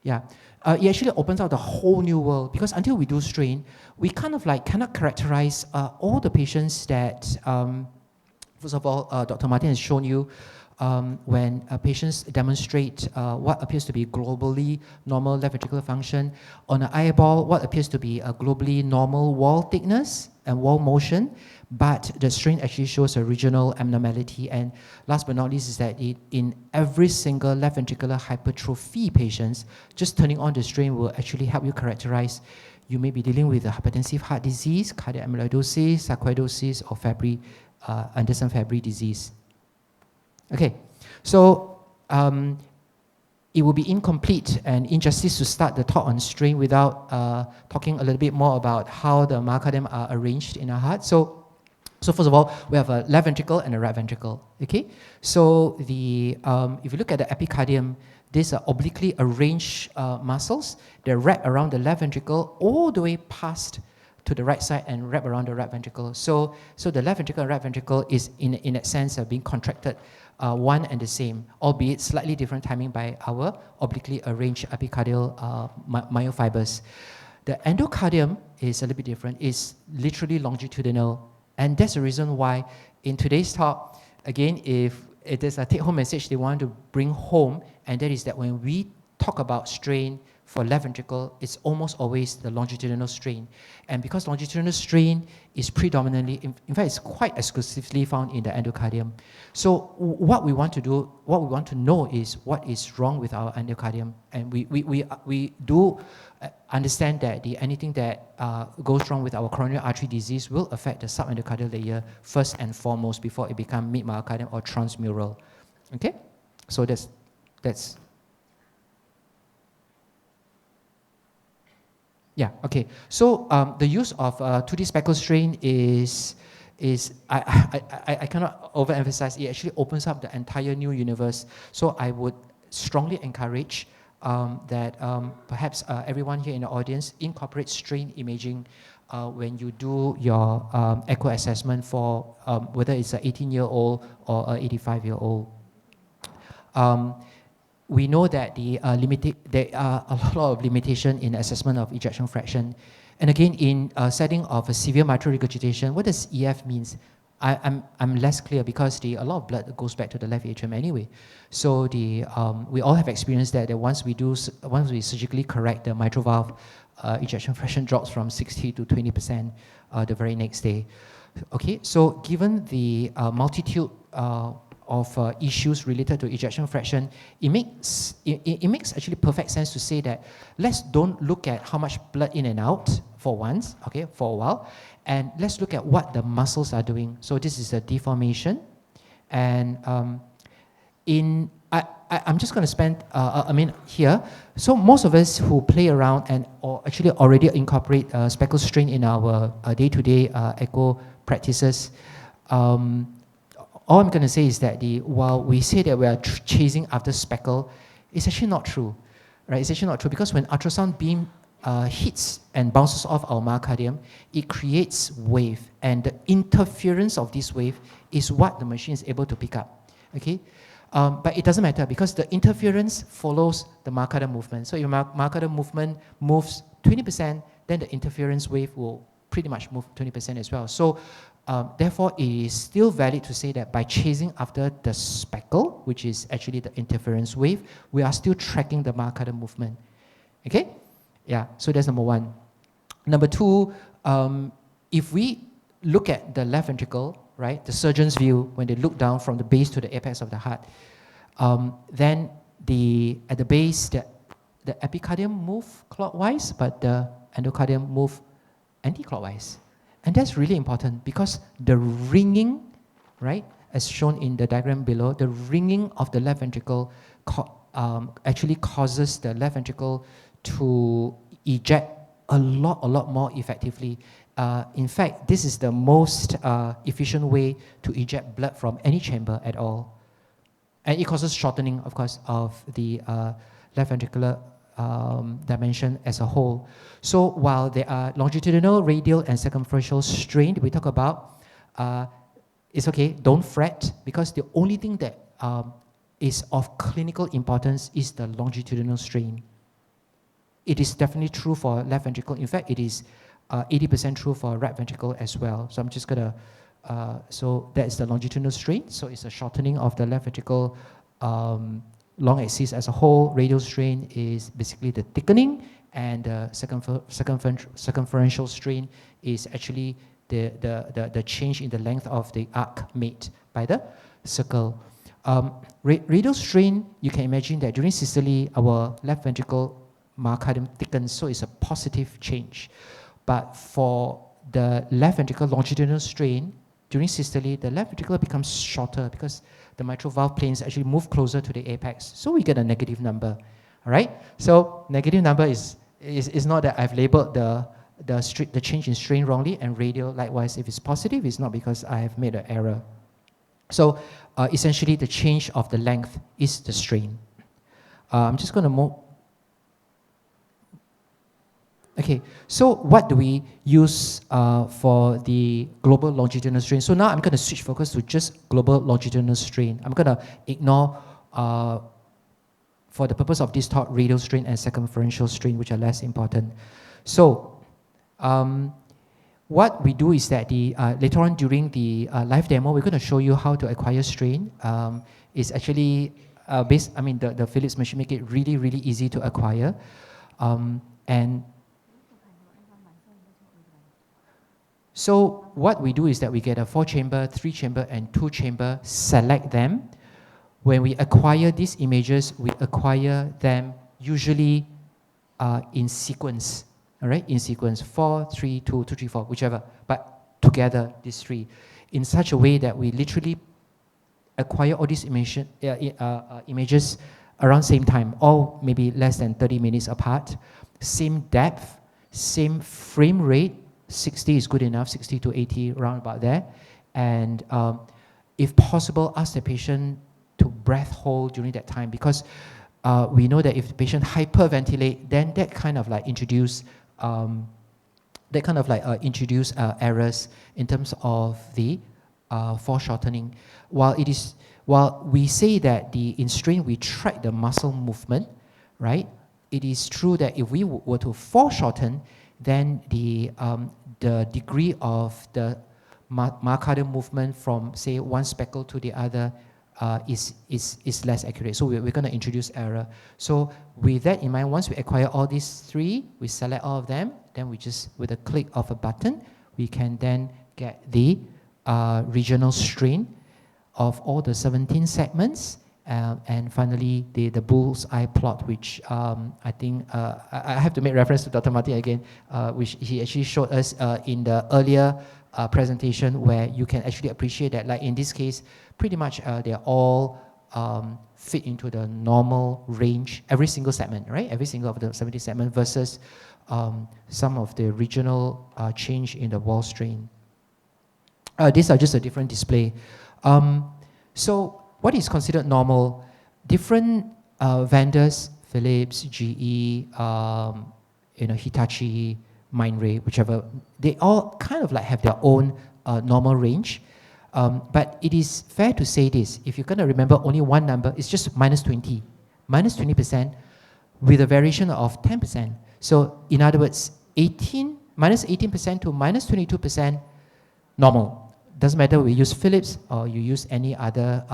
Yeah, it actually opens out a whole new world because until we do strain, we kind of like cannot characterize all the patients that, first of all, Dr. Martin has shown you when patients demonstrate what appears to be globally normal left ventricular function on an eyeball, what appears to be a globally normal wall thickness and wall motion, but the strain actually shows a regional abnormality. And last but not least is that in every single left ventricular hypertrophy patients, just turning on the strain will actually help you characterize. You may be dealing with a hypertensive heart disease, cardiac amyloidosis, sarcoidosis, or Fabry, Anderson-Fabry disease. Okay, so it would be incomplete and injustice to start the talk on strain without talking a little bit more about how the myocardium are arranged in our heart. So first of all, we have a left ventricle and a right ventricle, okay? So if you look at the epicardium, these are obliquely arranged muscles. They're wrapped around the left ventricle all the way past to the right side and wrap around the right ventricle. So the left ventricle and right ventricle is, in that sense, being contracted one and the same, albeit slightly different timing by our obliquely arranged epicardial myofibers. The endocardium is a little bit different. It's literally longitudinal. And that's the reason why in today's talk, again, if it is a take-home message they want to bring home, and that is that when we talk about strain for left ventricle, it's almost always the longitudinal strain. And because longitudinal strain is predominantly, in fact, it's quite exclusively found in the endocardium. So what we want to do, what we want to know is what is wrong with our endocardium. And we do understand that anything that goes wrong with our coronary artery disease will affect the subendocardial layer first and foremost before it becomes mid-myocardium or transmural. Okay? So that's yeah, okay. So the use of 2D speckle strain is I cannot overemphasize, it actually opens up the entire new universe. So I would strongly encourage that perhaps everyone here in the audience incorporate strain imaging when you do your echo assessment for whether it's an 18-year-old or an 85-year-old. We know that there are a lot of limitation in assessment of ejection fraction. And again, in a setting of a severe mitral regurgitation, what does EF means? I'm less clear because a lot of blood goes back to the left atrium anyway. So we all have experienced that once we surgically correct the mitral valve, ejection fraction drops from 60 to 20% the very next day. Okay, so given the multitude of issues related to ejection fraction, it makes actually perfect sense to say that let's don't look at how much blood in and out for once, okay, for a while, and let's look at what the muscles are doing. So this is a deformation, and I'm just going to spend a minute here. So most of us who play around or actually already incorporate speckle strain in our day-to-day echo practices, all I'm going to say is that while we say that we are chasing after speckle, it's actually not true, right? It's actually not true because when ultrasound beam hits and bounces off our myocardium, it creates wave, and the interference of this wave is what the machine is able to pick up, okay? But it doesn't matter because the interference follows the myocardial movement. So if your myocardial movement moves 20%, then the interference wave will pretty much move 20% as well. So therefore, it is still valid to say that by chasing after the speckle, which is actually the interference wave, we are still tracking the myocardial movement. Okay? Yeah, so that's number one. Number two, if we look at the left ventricle, right, the surgeon's view, when they look down from the base to the apex of the heart, then at the base, the epicardium move clockwise, but the endocardium move anti-clockwise. And that's really important because the ringing, right, as shown in the diagram below, the ringing of the left ventricle actually causes the left ventricle to eject a lot more effectively. In fact, this is the most efficient way to eject blood from any chamber at all. And it causes shortening, of course, of the left ventricular dimension as a whole. So while there are longitudinal, radial, and circumferential strain we talk about, it's okay, don't fret, because the only thing that is of clinical importance is the longitudinal strain. It is definitely true for left ventricle. In fact, it is 80% true for right ventricle as well. So I'm just going to, so that is the longitudinal strain. So it's a shortening of the left ventricle long axis as a whole. Radial strain is basically the thickening, and the circumferential strain is actually the change in the length of the arc made by the circle. Radial strain, you can imagine that during systole, our left ventricle myocardium thickens, so it's a positive change. But for the left ventricle longitudinal strain, during systole, the left ventricle becomes shorter because the mitral valve planes actually move closer to the apex. So we get a negative number, all right? So negative number is not that I've labeled the change in strain wrongly, and radial, likewise, if it's positive, it's not because I have made an error. So essentially, the change of the length is the strain. I'm just going to move. Okay, so what do we use for the global longitudinal strain? So now I'm going to switch focus to just global longitudinal strain. I'm going to ignore, for the purpose of this talk, radial strain and circumferential strain, which are less important. So what we do is that later on during the live demo, we're going to show you how to acquire strain. It's actually the Philips machine make it really, really easy to acquire. And so what we do is that we get a 4-chamber, 3-chamber, and 2-chamber, select them. When we acquire these images, we acquire them usually in sequence, all right? In sequence, 4, 3, 2, 2, 3, 4, whichever, but together, these three, in such a way that we literally acquire all these images around same time, all maybe less than 30 minutes apart, same depth, same frame rate, 60 is good enough, 60 to 80, around about there, and if possible, ask the patient to breath hold during that time, because we know that if the patient hyperventilate, then that kind of like introduce errors in terms of the foreshortening. While we say that in strain we track the muscle movement, right? It is true that if we were to foreshorten, then the degree of the myocardial movement from say one speckle to the other is less accurate. So we're going to introduce error. So with that in mind, once we acquire all these three, we select all of them, then we just, with a click of a button, we can then get the regional strain of all the 17 segments, and finally the bullseye plot, which I think I have to make reference to Dr. Martin again, which he actually showed us in the earlier presentation, where you can actually appreciate that, like in this case, pretty much they're all fit into the normal range, every single segment, right? Every single of the 70 segment versus some of the regional change in the wall strain. These are just a different display. So what is considered normal? Different vendors, Philips, GE, Hitachi, Mindray, whichever, they all kind of like have their own normal range. But it is fair to say this, if you're going to remember only one number, it's just minus 20. Minus 20% with a variation of 10%. So in other words, minus 18% to minus 22% normal. Doesn't matter we use Philips or you use any other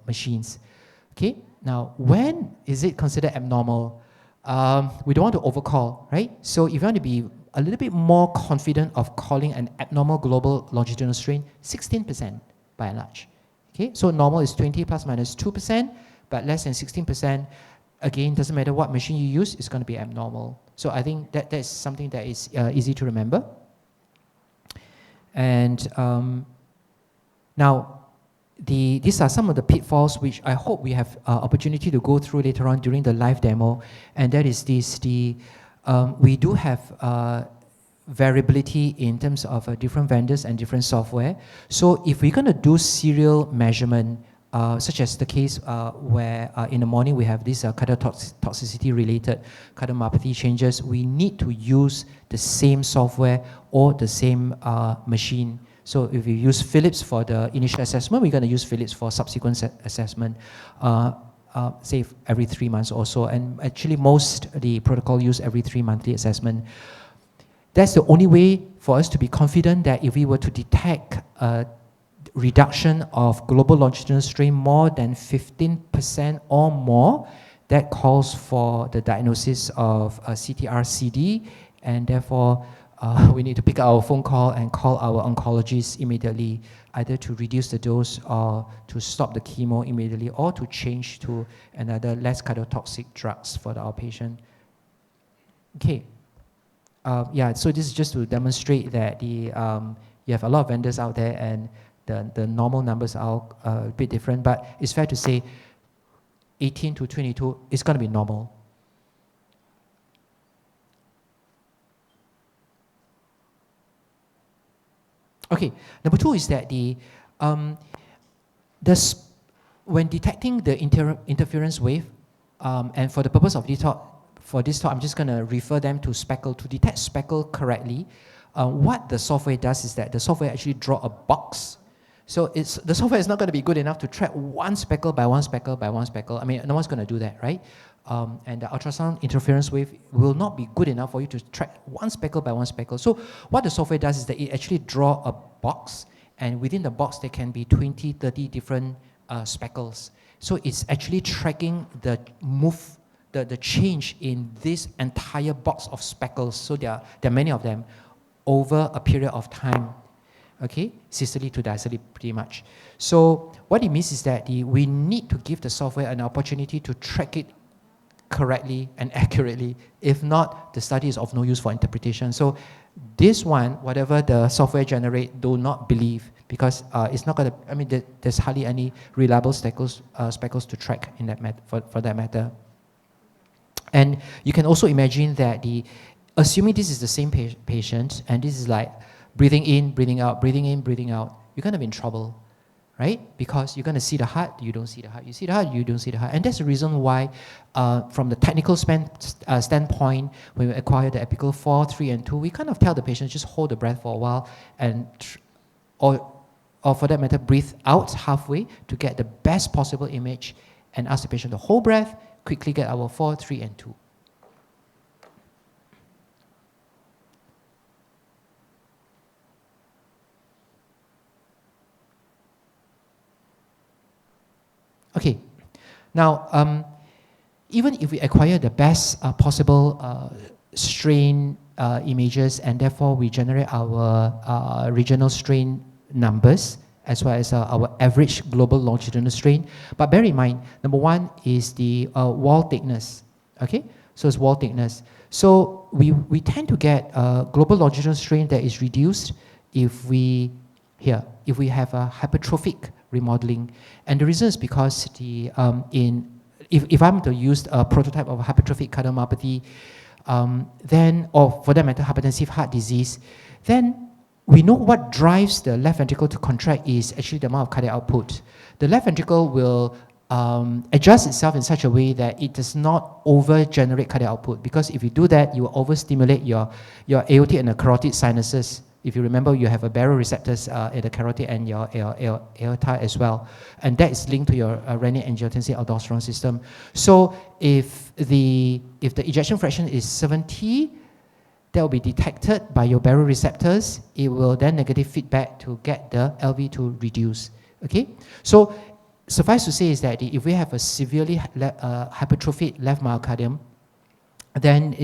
machines. Okay, now when is it considered abnormal? We don't want to overcall, right? So if you want to be a little bit more confident of calling an abnormal global longitudinal strain, 16% by and large. Okay, so normal is 20 plus minus 2%, but less than 16%, again, doesn't matter what machine you use, it's going to be abnormal. So I think that's something that is easy to remember. And now, these are some of the pitfalls which I hope we have opportunity to go through later on during the live demo, and that is this, we do have variability in terms of different vendors and different software. So if we're going to do serial measurement, such as the case where in the morning we have this cardiotoxicity related cardiomyopathy changes, we need to use the same software or the same machine. So if you use Philips for the initial assessment, we're going to use Philips for subsequent assessment, say every 3 months or so. And actually the protocol use every 3 monthly assessment. That's the only way for us to be confident that if we were to detect a reduction of global longitudinal strain more than 15% or more, that calls for the diagnosis of CTR-CD, and therefore we need to pick up our phone call and call our oncologist immediately, either to reduce the dose or to stop the chemo immediately, or to change to another less cardiotoxic drugs for our patient. Okay. Yeah, so this is just to demonstrate that you have a lot of vendors out there, and the normal numbers are a bit different, but it's fair to say 18 to 22 is going to be normal. Okay, number 2 is that when detecting the interference wave, and for the purpose of this talk, I'm just going to refer them to speckle. To detect speckle correctly, what the software does is that the software actually draw a box. So the software is not going to be good enough to track one speckle by one speckle by one speckle. I mean, no one's going to do that, right? and the ultrasound interference wave will not be good enough for you to track one speckle by one speckle. So what the software does is that it actually draw a box, and within the box there can be 20, 30 different speckles. So it's actually tracking the the change in this entire box of speckles. So there are many of them over a period of time. Okay, systole to diastole pretty much. So what it means is that we need to give the software an opportunity to track it correctly and accurately. If not, the study is of no use for interpretation. So this one, whatever the software generate, do not believe, because it's not going to, I mean, there's hardly any reliable speckles to track in that for that matter. And you can also imagine that assuming this is the same patient, and this is like breathing in, breathing out, breathing in, breathing out, you're going to be in trouble, right? Because you're going to see the heart, you don't see the heart. You see the heart, you don't see the heart. And that's the reason why, from the technical standpoint, when we acquire the apical 4, 3, and 2, we kind of tell the patient, just hold the breath for a while, and or for that matter, breathe out halfway to get the best possible image, and ask the patient to hold breath, quickly get our 4, 3, and 2. Okay, now even if we acquire the best possible strain images, and therefore we generate our regional strain numbers as well as our average global longitudinal strain, but bear in mind, number one is the wall thickness. Okay, so it's wall thickness. So we tend to get global longitudinal strain that is reduced if we have a hypertrophic remodeling, and the reason is because if I'm to use a prototype of a hypertrophic cardiomyopathy, then, or for that matter, hypertensive heart disease, then we know what drives the left ventricle to contract is actually the amount of cardiac output. The left ventricle will adjust itself in such a way that it does not over-generate cardiac output, because if you do that, you will overstimulate your aortic and the carotid sinuses. If you remember, you have a baroreceptors at the carotid and your aorta as well, and that is linked to your renin-angiotensin-aldosterone system. So if the ejection fraction is 70, that will be detected by your baroreceptors. It will then negative feedback to get the LV to reduce. Okay, so suffice to say is that if we have a severely hypertrophic left myocardium, then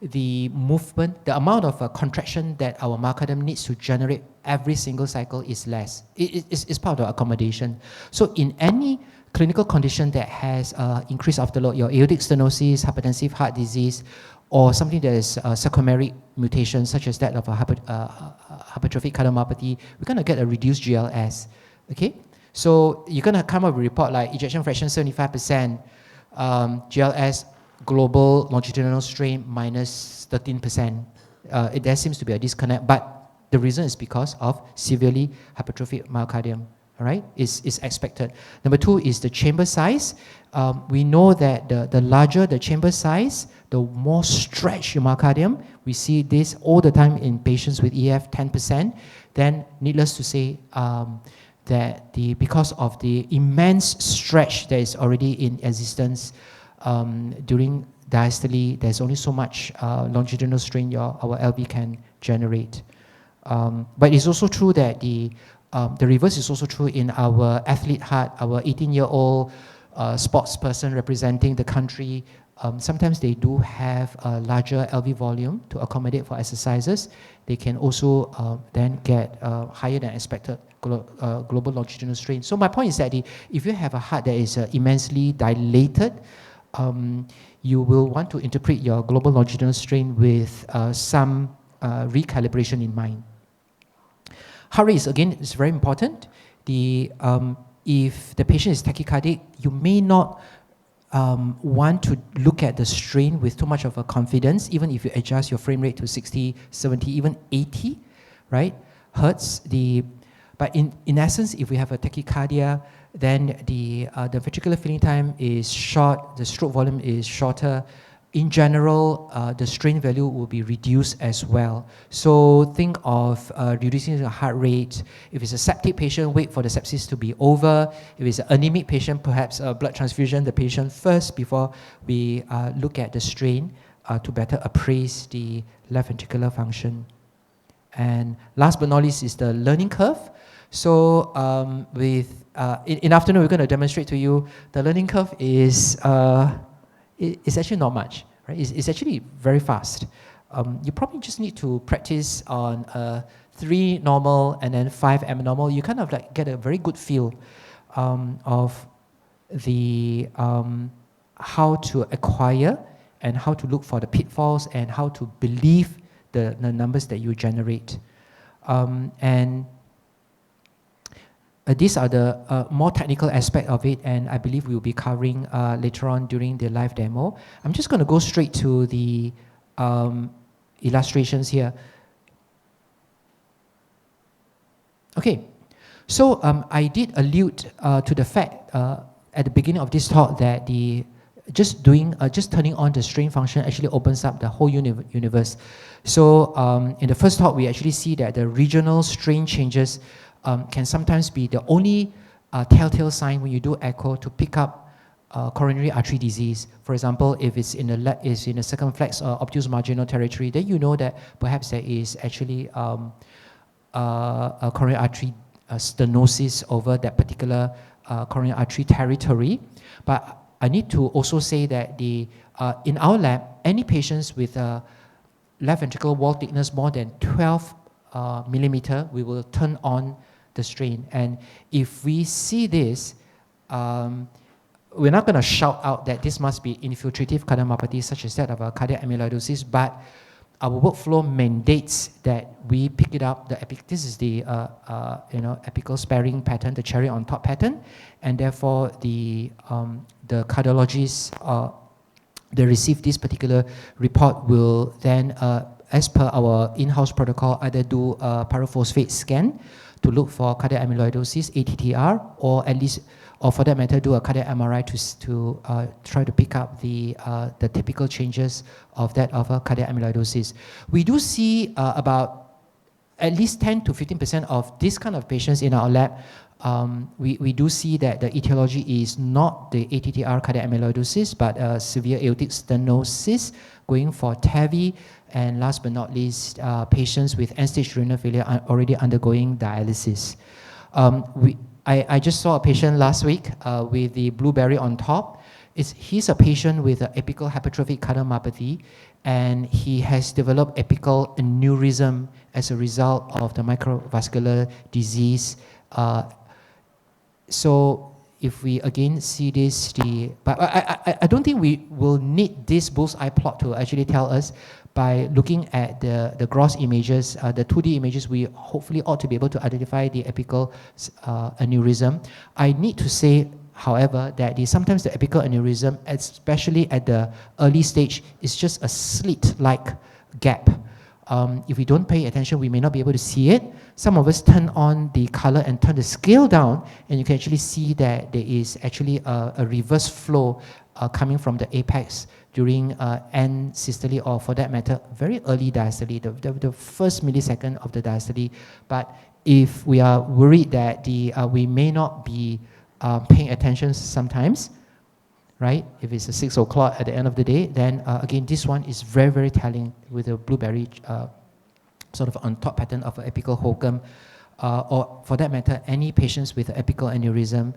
the movement, the amount of contraction that our myocardium needs to generate every single cycle is less. It's part of the accommodation. So in any clinical condition that has increased afterload, your aortic stenosis, hypertensive heart disease, or something that is sarcomeric mutation, such as that of a hypertrophic cardiomyopathy, we're going to get a reduced GLS. Okay, so you're going to come up with a report like ejection fraction 75%, GLS global longitudinal strain minus 13%. There seems to be a disconnect, but the reason is because of severely hypertrophic myocardium. All right, is expected. Number two is the chamber size. We know that the larger the chamber size, the more stretched your myocardium. We see this all the time in patients with EF 10%. Then, needless to say, that because of the immense stretch that is already in existence during diastole, there's only so much longitudinal strain our LV can generate. But it's also true that the reverse is also true in our athlete heart, our 18-year-old sports person representing the country. Sometimes they do have a larger LV volume to accommodate for exercises. They can also then get higher than expected global longitudinal strain. So my point is that if you have a heart that is immensely dilated, you will want to interpret your global longitudinal strain with some recalibration in mind. Heart rate is very important. If the patient is tachycardic, you may not want to look at the strain with too much of a confidence, even if you adjust your frame rate to 60, 70, even 80, right, hertz. But in essence, if we have a tachycardia, then the ventricular filling time is short, the stroke volume is shorter, in general, the strain value will be reduced as well. So think of reducing the heart rate. If it's a septic patient, wait for the sepsis to be over. If it's an anemic patient, perhaps a blood transfusion the patient first before we look at the strain to better appraise the left ventricular function. And last but not least is the learning curve. So in afternoon, we're going to demonstrate to you the learning curve is it's actually not much, right? It's actually very fast. You probably just need to practice on 3 normal and then 5 abnormal. You kind of like get a very good feel of the how to acquire and how to look for the pitfalls and how to believe the numbers that you generate. These are the more technical aspect of it, and I believe we'll be covering later on during the live demo. I'm just going to go straight to the illustrations here. Okay, so I did allude to the fact at the beginning of this talk that just turning on the strain function actually opens up the whole universe. So in the first talk, we actually see that the regional strain changes can sometimes be the only telltale sign when you do echo to pick up coronary artery disease. For example, if it's in a circumflex or obtuse marginal territory, then you know that perhaps there is actually a coronary artery stenosis over that particular coronary artery territory. But I need to also say that in our lab, any patients with left ventricular wall thickness more than 12 millimeter, we will turn on the strain. And if we see this, we're not going to shout out that this must be infiltrative cardiomyopathy such as that of a cardiac amyloidosis, but our workflow mandates that we pick it up. This is the apical sparing pattern, the cherry on top pattern, and therefore the cardiologists they receive this particular report will then, as per our in-house protocol, either do a pyrophosphate scan to look for cardiac amyloidosis, ATTR, or at least, or for that matter, do a cardiac MRI to try to pick up the typical changes of that of a cardiac amyloidosis. We do see about at least 10 to 15% of this kind of patients in our lab. We do see that the etiology is not the ATTR cardiac amyloidosis, but severe aortic stenosis, going for TAVI, and last but not least, patients with end-stage renal failure are already undergoing dialysis. I just saw a patient last week with the blueberry on top. He's a patient with an apical hypertrophic cardiomyopathy, and he has developed apical aneurysm as a result of the microvascular disease. So if we again see this, but I don't think we will need this bullseye plot to actually tell us. By looking at the gross images, the 2D images, we hopefully ought to be able to identify the apical aneurysm. I need to say, however, that sometimes the apical aneurysm, especially at the early stage, is just a slit-like gap. If we don't pay attention, we may not be able to see it. Some of us turn on the color and turn the scale down, and you can actually see that there is actually a reverse flow coming from the apex during end systole, or for that matter, very early diastole, the first millisecond of the diastole. But if we are worried that we may not be paying attention sometimes, right? If it's 6 o'clock at the end of the day, then again, this one is very, very telling with a blueberry sort of on top pattern of an apical HOCM, or for that matter, any patients with apical aneurysm.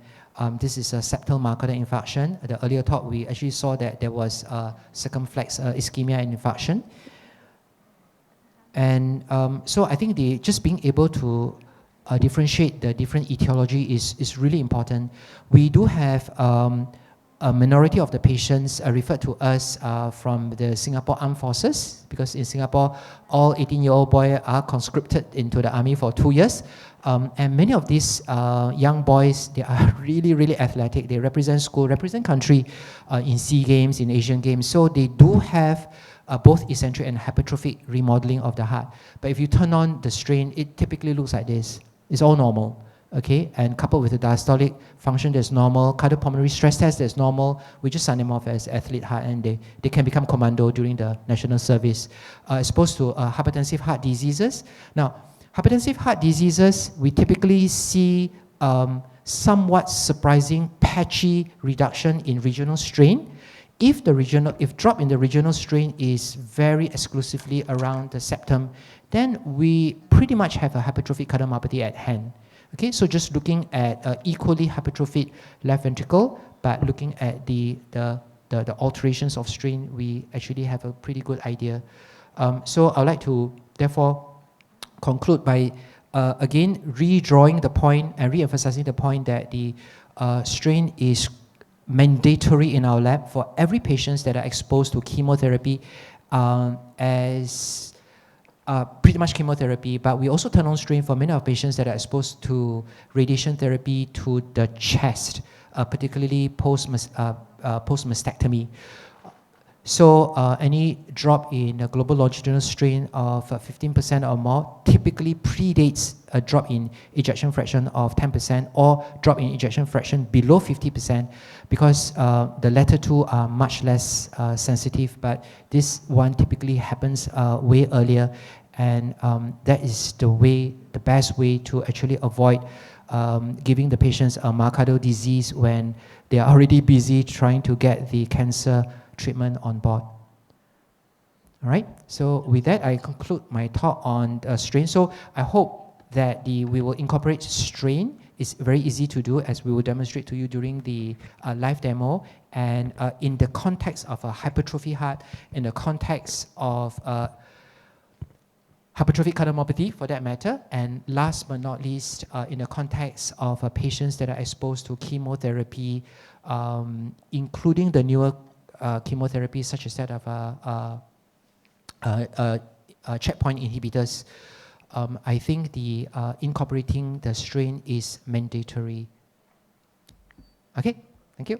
This is a septal myocardial infarction. At the earlier talk, we actually saw that there was circumflex ischemia and infarction. And so I think just being able to differentiate the different etiology is really important. We do have a minority of the patients referred to us from the Singapore Armed Forces, because in Singapore, all 18-year-old boys are conscripted into the army for 2 years. And many of these young boys, they are really, really athletic. They represent school, represent country in SEA Games, in Asian Games. So they do have both eccentric and hypertrophic remodeling of the heart. But if you turn on the strain, it typically looks like this. It's all normal. okay, and coupled with the diastolic function that's normal, cardiopulmonary stress test that's normal, we just sign them off as athlete heart, and they can become commando during the national service. As opposed to hypertensive heart diseases. Now, hypertensive heart diseases, we typically see somewhat surprising patchy reduction in regional strain. If drop in the regional strain is very exclusively around the septum, then we pretty much have a hypertrophic cardiomyopathy at hand. Okay, so just looking at equally hypertrophic left ventricle, but looking at the alterations of strain, we actually have a pretty good idea. So I'd like to therefore conclude by again redrawing the point and re-emphasizing the point that the strain is mandatory in our lab for every patient that are exposed to chemotherapy as pretty much chemotherapy, but we also turn on strain for many of patients that are exposed to radiation therapy to the chest, particularly post-mastectomy. So any drop in a global longitudinal strain of 15% or more typically predates a drop in ejection fraction of 10% or drop in ejection fraction below 50%, because the latter two are much less sensitive, but this one typically happens way earlier, and that is the best way to actually avoid giving the patients a myocardial disease when they are already busy trying to get the cancer treatment on board. All right, so with that, I conclude my talk on strain. So I hope that we will incorporate strain. It's very easy to do, as we will demonstrate to you during the live demo, and in the context of a hypertrophy heart, in the context of hypertrophic cardiomyopathy for that matter, and last but not least, in the context of patients that are exposed to chemotherapy, including the newer chemotherapy such as that of checkpoint inhibitors. I think the incorporating the strain is mandatory. Okay, thank you.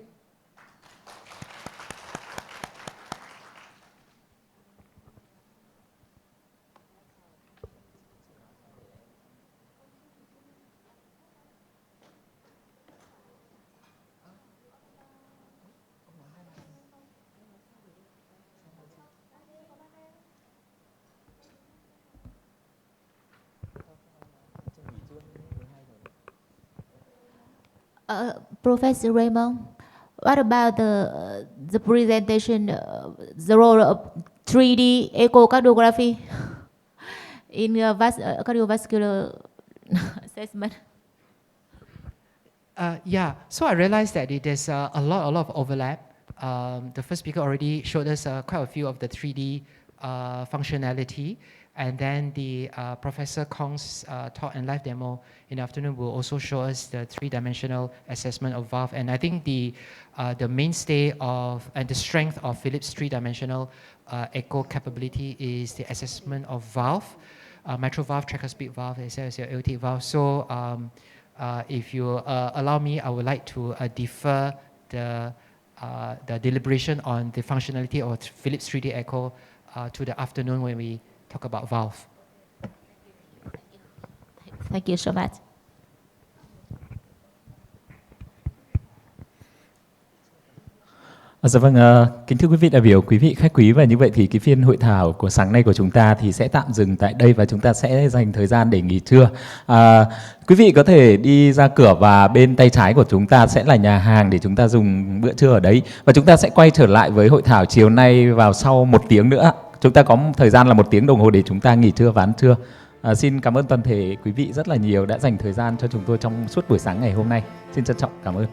Professor Raymond, what about the presentation, the role of 3D echocardiography in cardiovascular assessment? Yeah, so I realized that there's a lot of overlap. The first speaker already showed us quite a few of the 3D functionality, and then the Professor Kong's talk and live demo in the afternoon will also show us the 3-dimensional assessment of valve. And I think the mainstay of and the strength of Philips 3-dimensional echo capability is the assessment of valve, mitral valve, tricuspid valve, as well as your aortic valve. So if you allow me, I would like to defer the deliberation on the functionality of Philips 3D echo to the afternoon when we talk about valve. Thank you so much. Dạ vâng, kính thưa quý vị đại biểu, quý vị khách quý, và như vậy thì cái phiên hội thảo của sáng nay của chúng ta thì sẽ tạm dừng tại đây và chúng ta sẽ dành thời gian để nghỉ trưa. Quý vị có thể đi ra cửa và bên tay trái của chúng ta sẽ là nhà hàng để chúng ta dùng bữa trưa ở đấy, và chúng ta sẽ quay trở lại với hội thảo chiều nay vào sau 1 tiếng nữa. Chúng ta có thời gian là 1 tiếng đồng hồ để chúng ta nghỉ trưa và ăn trưa. Xin cảm ơn toàn thể quý vị rất là nhiều đã dành thời gian cho chúng tôi trong suốt buổi sáng ngày hôm nay. Xin trân trọng cảm ơn.